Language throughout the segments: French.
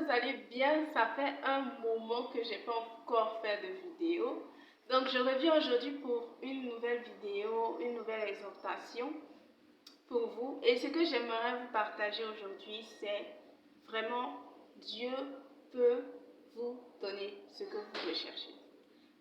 vous allez bien. Ça fait un moment que j'ai pas encore fait de vidéo. Donc je reviens aujourd'hui pour une nouvelle vidéo, une nouvelle exhortation pour vous. Et ce que j'aimerais vous partager aujourd'hui, c'est vraiment Dieu peut vous donner ce que vous recherchez.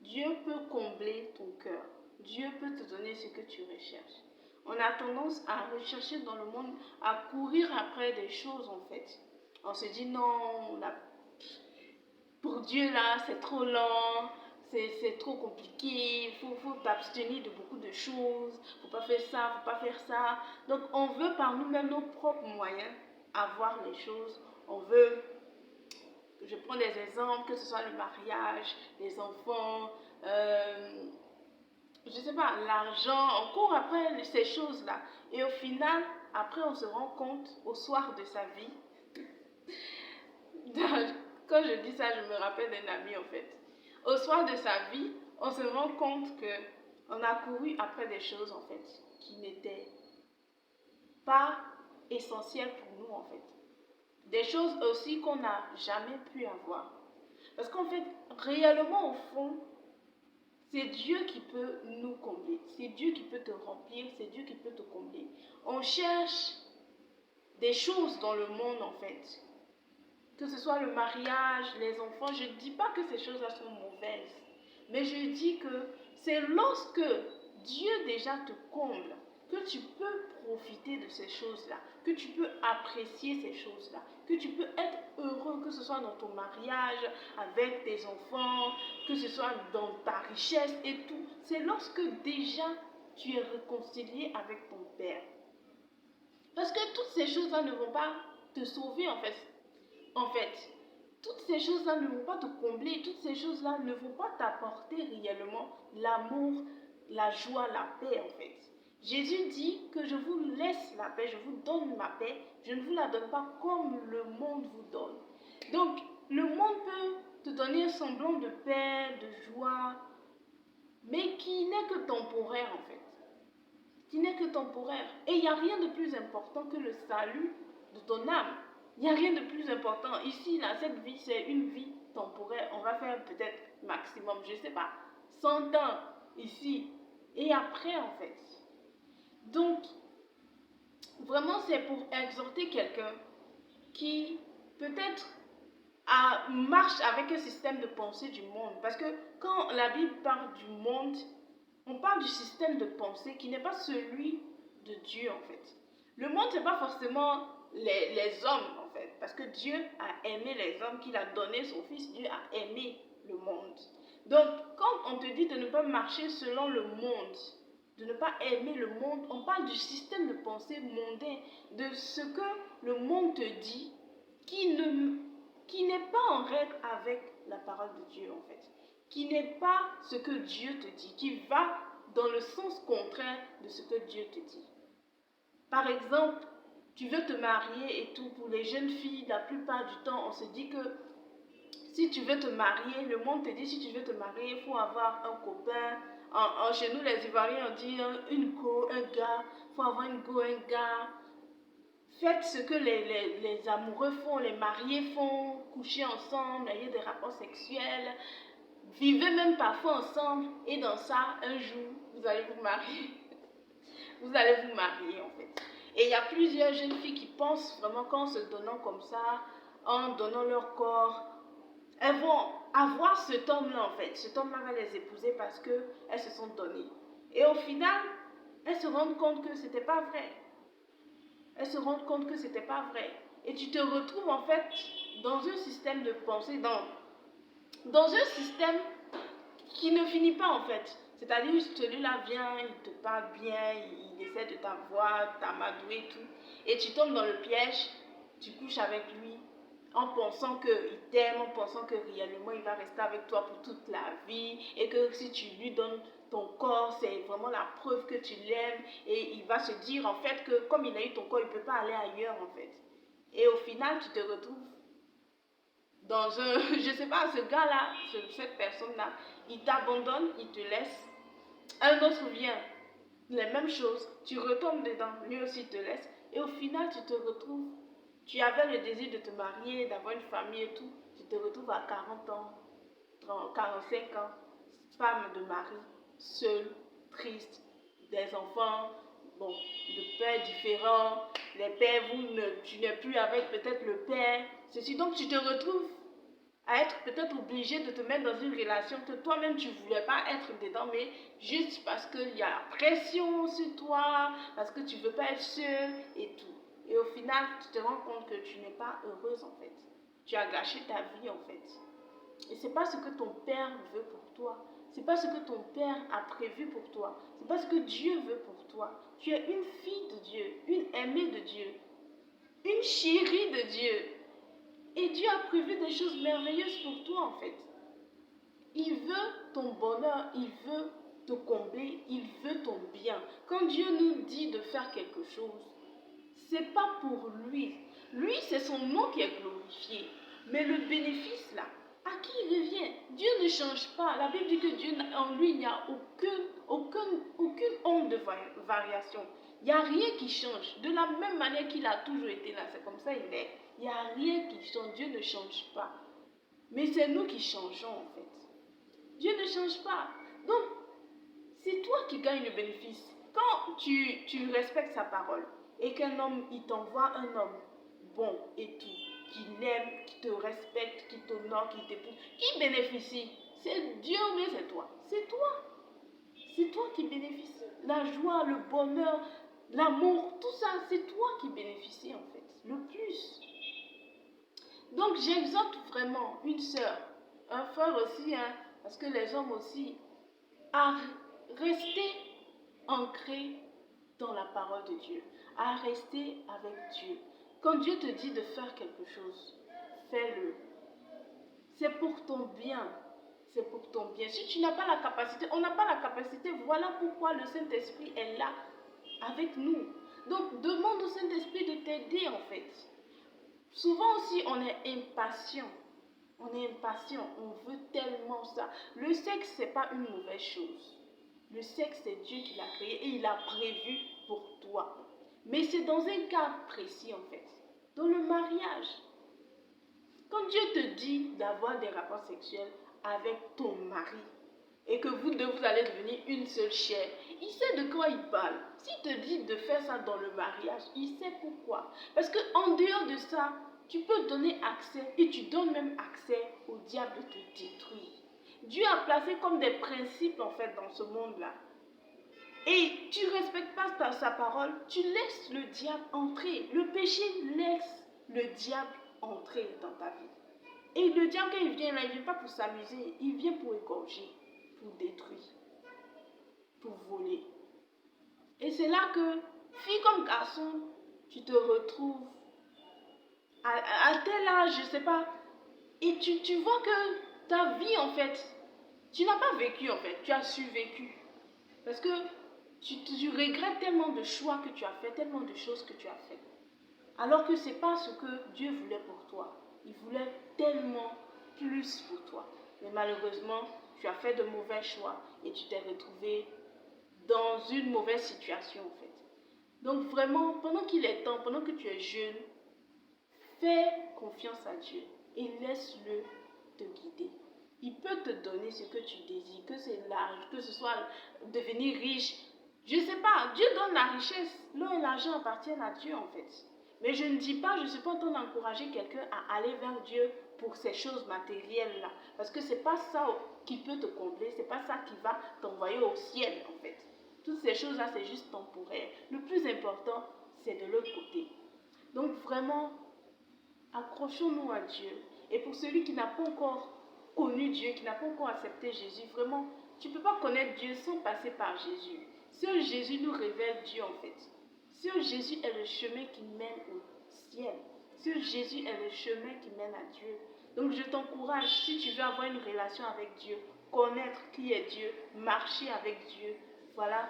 Dieu peut combler ton cœur. Dieu peut te donner ce que tu recherches. On a tendance à rechercher dans le monde, à courir après des choses en fait. On se dit non, pour Dieu là, c'est trop lent, c'est trop compliqué, il faut t'abstenir de beaucoup de choses, faut pas faire ça, faut pas faire ça. Donc on veut par nous-mêmes, nos propres moyens, avoir les choses. On veut, je prends des exemples, que ce soit le mariage, les enfants, je sais pas, l'argent, on court après ces choses-là. Et au final, après on se rend compte, au soir de sa vie, quand je dis ça, je me rappelle d'un ami en fait. Au soir de sa vie, on se rend compte que on a couru après des choses en fait qui n'étaient pas essentielles pour nous en fait. Des choses aussi qu'on n'a jamais pu avoir. Parce qu'en fait, réellement au fond, c'est Dieu qui peut nous combler. C'est Dieu qui peut te remplir, c'est Dieu qui peut te combler. On cherche des choses dans le monde en fait. Que ce soit le mariage, les enfants, je ne dis pas que ces choses-là sont mauvaises, mais je dis que c'est lorsque Dieu déjà te comble que tu peux profiter de ces choses-là, que tu peux apprécier ces choses-là, que tu peux être heureux, que ce soit dans ton mariage, avec tes enfants, que ce soit dans ta richesse et tout. C'est lorsque déjà tu es réconcilié avec ton Père. Parce que toutes ces choses-là ne vont pas te sauver en fait. En fait, toutes ces choses-là ne vont pas te combler, toutes ces choses-là ne vont pas t'apporter réellement l'amour, la joie, la paix en fait. Jésus dit que je vous laisse la paix, je vous donne ma paix, je ne vous la donne pas comme le monde vous donne. Donc, le monde peut te donner un semblant de paix, de joie, mais qui n'est que temporaire en fait. Qui n'est que temporaire. Et il n'y a rien de plus important que le salut de ton âme. Il n'y a rien de plus important. Ici, là, cette vie, c'est une vie temporaire. On va faire peut-être maximum, je ne sais pas, 100 ans ici. Et après, en fait. Donc, vraiment, c'est pour exhorter quelqu'un qui, peut-être, marche avec un système de pensée du monde. Parce que quand la Bible parle du monde, on parle du système de pensée qui n'est pas celui de Dieu, en fait. Le monde, ce n'est pas forcément les hommes, en fait, parce que Dieu a aimé les hommes, qu'il a donné son Fils, Dieu a aimé le monde. Donc, quand on te dit de ne pas marcher selon le monde, de ne pas aimer le monde, on parle du système de pensée mondain, de ce que le monde te dit, qui n'est pas en règle avec la parole de Dieu, en fait, qui n'est pas ce que Dieu te dit, qui va dans le sens contraire de ce que Dieu te dit. Par exemple, tu veux te marier et tout, pour les jeunes filles, la plupart du temps, on se dit que si tu veux te marier, le monde te dit si tu veux te marier, il faut avoir un copain. Chez nous, les Ivoiriens, on dit une go, un gars, il faut avoir une go, un gars. Faites ce que les amoureux font, les mariés font, coucher ensemble, ayez des rapports sexuels, vivez même parfois ensemble, et dans ça, un jour, vous allez vous marier. Vous allez vous marier en fait. Et il y a plusieurs jeunes filles qui pensent vraiment qu'en se donnant comme ça, en donnant leur corps, elles vont avoir cet homme-là en fait. Cet homme-là va les épouser parce qu'elles se sont données. Et au final, elles se rendent compte que c'était pas vrai. Elles se rendent compte que c'était pas vrai. Et tu te retrouves en fait dans un système de pensée, dans un système qui ne finit pas en fait. C'est-à-dire celui-là vient, il te parle bien, il essaie de t'avoir, t'amadouer et tout. Et tu tombes dans le piège, tu couches avec lui en pensant qu'il t'aime, en pensant que réellement il va rester avec toi pour toute la vie et que si tu lui donnes ton corps, c'est vraiment la preuve que tu l'aimes et il va se dire en fait que comme il a eu ton corps, il ne peut pas aller ailleurs en fait. Et au final, tu te retrouves dans un, je sais pas, ce gars-là, cette personne-là, il t'abandonne, il te laisse. Un autre vient, les mêmes choses, tu retombes dedans, lui aussi te laisse. Et au final, tu te retrouves tu avais le désir de te marier, d'avoir une famille et tout, tu te retrouves à 40 ans, 45 ans, femme de mari, seule, triste, des enfants, bon, de pères différents, les pères, tu n'es plus avec peut-être le père, ceci, donc tu te retrouves à être peut-être obligé de te mettre dans une relation que toi-même tu ne voulais pas être dedans, mais juste parce qu'il y a la pression sur toi, parce que tu ne veux pas être seule et tout. Et au final, tu te rends compte que tu n'es pas heureuse en fait. Tu as gâché ta vie en fait. Et ce n'est pas ce que ton père veut pour toi. Ce n'est pas ce que ton père a prévu pour toi. Ce n'est pas ce que Dieu veut pour toi. Tu es une fille de Dieu, une aimée de Dieu, une chérie de Dieu. Et Dieu a prévu des choses merveilleuses pour toi en fait. Il veut ton bonheur, il veut te combler, il veut ton bien. Quand Dieu nous dit de faire quelque chose, c'est pas pour lui. Lui, c'est son nom qui est glorifié. Mais le bénéfice là, à qui il revient? Dieu ne change pas. La Bible dit que Dieu, en lui, il n'y a aucune onde de variation. Il n'y a rien qui change. De la même manière qu'il a toujours été là, c'est comme ça il est. Il n'y a rien qui change. Dieu ne change pas. Mais c'est nous qui changeons en fait. Dieu ne change pas. Donc, c'est toi qui gagnes le bénéfice. Quand tu respectes sa parole et qu'un homme, il t'envoie un homme bon et tout, qui l'aime, qui te respecte, qui t'honore, qui t'épouse, qui bénéficie? C'est Dieu, mais c'est toi. C'est toi. C'est toi qui bénéficie. La joie, le bonheur, l'amour, tout ça, c'est toi qui bénéficie en fait, le plus. Donc j'exhorte vraiment une sœur, un frère aussi, hein, parce que les hommes aussi, à rester ancrés dans la parole de Dieu, à rester avec Dieu. Quand Dieu te dit de faire quelque chose, fais-le. C'est pour ton bien. C'est pour ton bien. Si tu n'as pas la capacité, on n'a pas la capacité, voilà pourquoi le Saint-Esprit est là avec nous. Donc demande au Saint-Esprit de t'aider en fait. Souvent aussi on est impatient. On est impatient, on veut tellement ça. Le sexe, c'est pas une mauvaise chose. Le sexe, c'est Dieu qui l'a créé et il l'a prévu pour toi. Mais c'est dans un cas précis en fait. Dans le mariage. Quand Dieu te dit d'avoir des rapports sexuels avec ton mari et que vous deux, vous allez devenir une seule chair, il sait de quoi il parle. S'il te dit de faire ça dans le mariage, il sait pourquoi. Parce qu'en dehors de ça, tu peux donner accès et tu donnes même accès au diable de te détruire. Dieu a placé comme des principes en fait dans ce monde-là. Et tu ne respectes pas sa parole, tu laisses le diable entrer. Le péché laisse le diable entrer dans ta vie. Et le diable, quand il vient là, il ne vient pas pour s'amuser, il vient pour égorger, pour détruire, pour voler. Et c'est là que, fille comme garçon, tu te retrouves à tel âge, je ne sais pas, et tu vois que ta vie, en fait, tu n'as pas vécu, en fait, tu as survécu. Parce que tu regrettes tellement de choix que tu as fait, tellement de choses que tu as fait. Alors que ce n'est pas ce que Dieu voulait pour toi. Il voulait tellement plus pour toi. Mais malheureusement, tu as fait de mauvais choix et tu t'es retrouvé dans une mauvaise situation en fait. Donc vraiment, pendant qu'il est temps, pendant que tu es jeune, fais confiance à Dieu et laisse-le te guider. Il peut te donner ce que tu désires, que c'est l'âge, que ce soit devenir riche. Je ne sais pas, Dieu donne la richesse. L'or et l'argent appartiennent à Dieu en fait. Mais je ne dis pas, je ne suis pas en train d'encourager quelqu'un à aller vers Dieu pour ces choses matérielles-là. Parce que ce n'est pas ça qui peut te combler, ce n'est pas ça qui va t'envoyer au ciel en fait. Toutes ces choses-là, c'est juste temporaire. Le plus important, c'est de l'autre côté. Donc vraiment, accrochons-nous à Dieu. Et pour celui qui n'a pas encore connu Dieu, qui n'a pas encore accepté Jésus, vraiment, tu ne peux pas connaître Dieu sans passer par Jésus. Seul Jésus nous révèle Dieu en fait. Seul Jésus est le chemin qui mène au ciel. Seul Jésus est le chemin qui mène à Dieu. Donc je t'encourage, si tu veux avoir une relation avec Dieu, connaître qui est Dieu, marcher avec Dieu, voilà,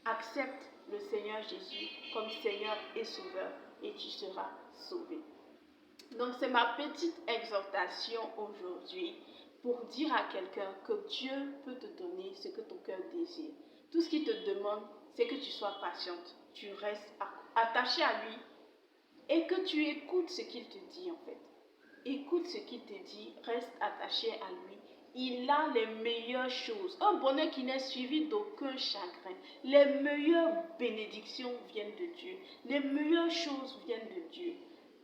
accepte le Seigneur Jésus comme Seigneur et Sauveur et tu seras sauvé. Donc c'est ma petite exhortation aujourd'hui pour dire à quelqu'un que Dieu peut te donner ce que ton cœur désire. Tout ce qu'il te demande, c'est que tu sois patiente, tu restes attaché à lui et que tu écoutes ce qu'il te dit en fait. Écoute ce qu'il te dit, reste attaché à lui. Il a les meilleures choses. Un bonheur qui n'est suivi d'aucun chagrin. Les meilleures bénédictions viennent de Dieu. Les meilleures choses viennent de Dieu.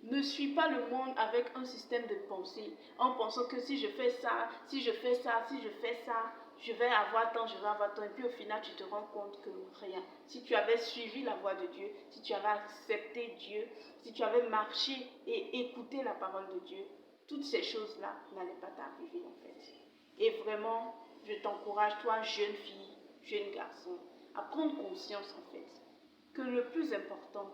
Ne suis pas le monde avec un système de pensée en pensant que si je fais ça, si je fais ça, si je fais ça, je vais avoir tant, je vais avoir tant. Et puis au final, tu te rends compte que rien. Si tu avais suivi la voie de Dieu, si tu avais accepté Dieu, si tu avais marché et écouté la parole de Dieu, toutes ces choses-là n'allaient pas t'arriver en fait. Et vraiment, je t'encourage, toi, jeune fille, jeune garçon, à prendre conscience en fait que le plus important,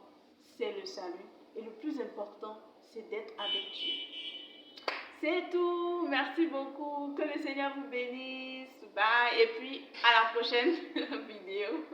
c'est le salut. Et le plus important, c'est d'être avec Dieu. C'est tout. Merci beaucoup. Que le Seigneur vous bénisse. Bye. Et puis, à la prochaine vidéo.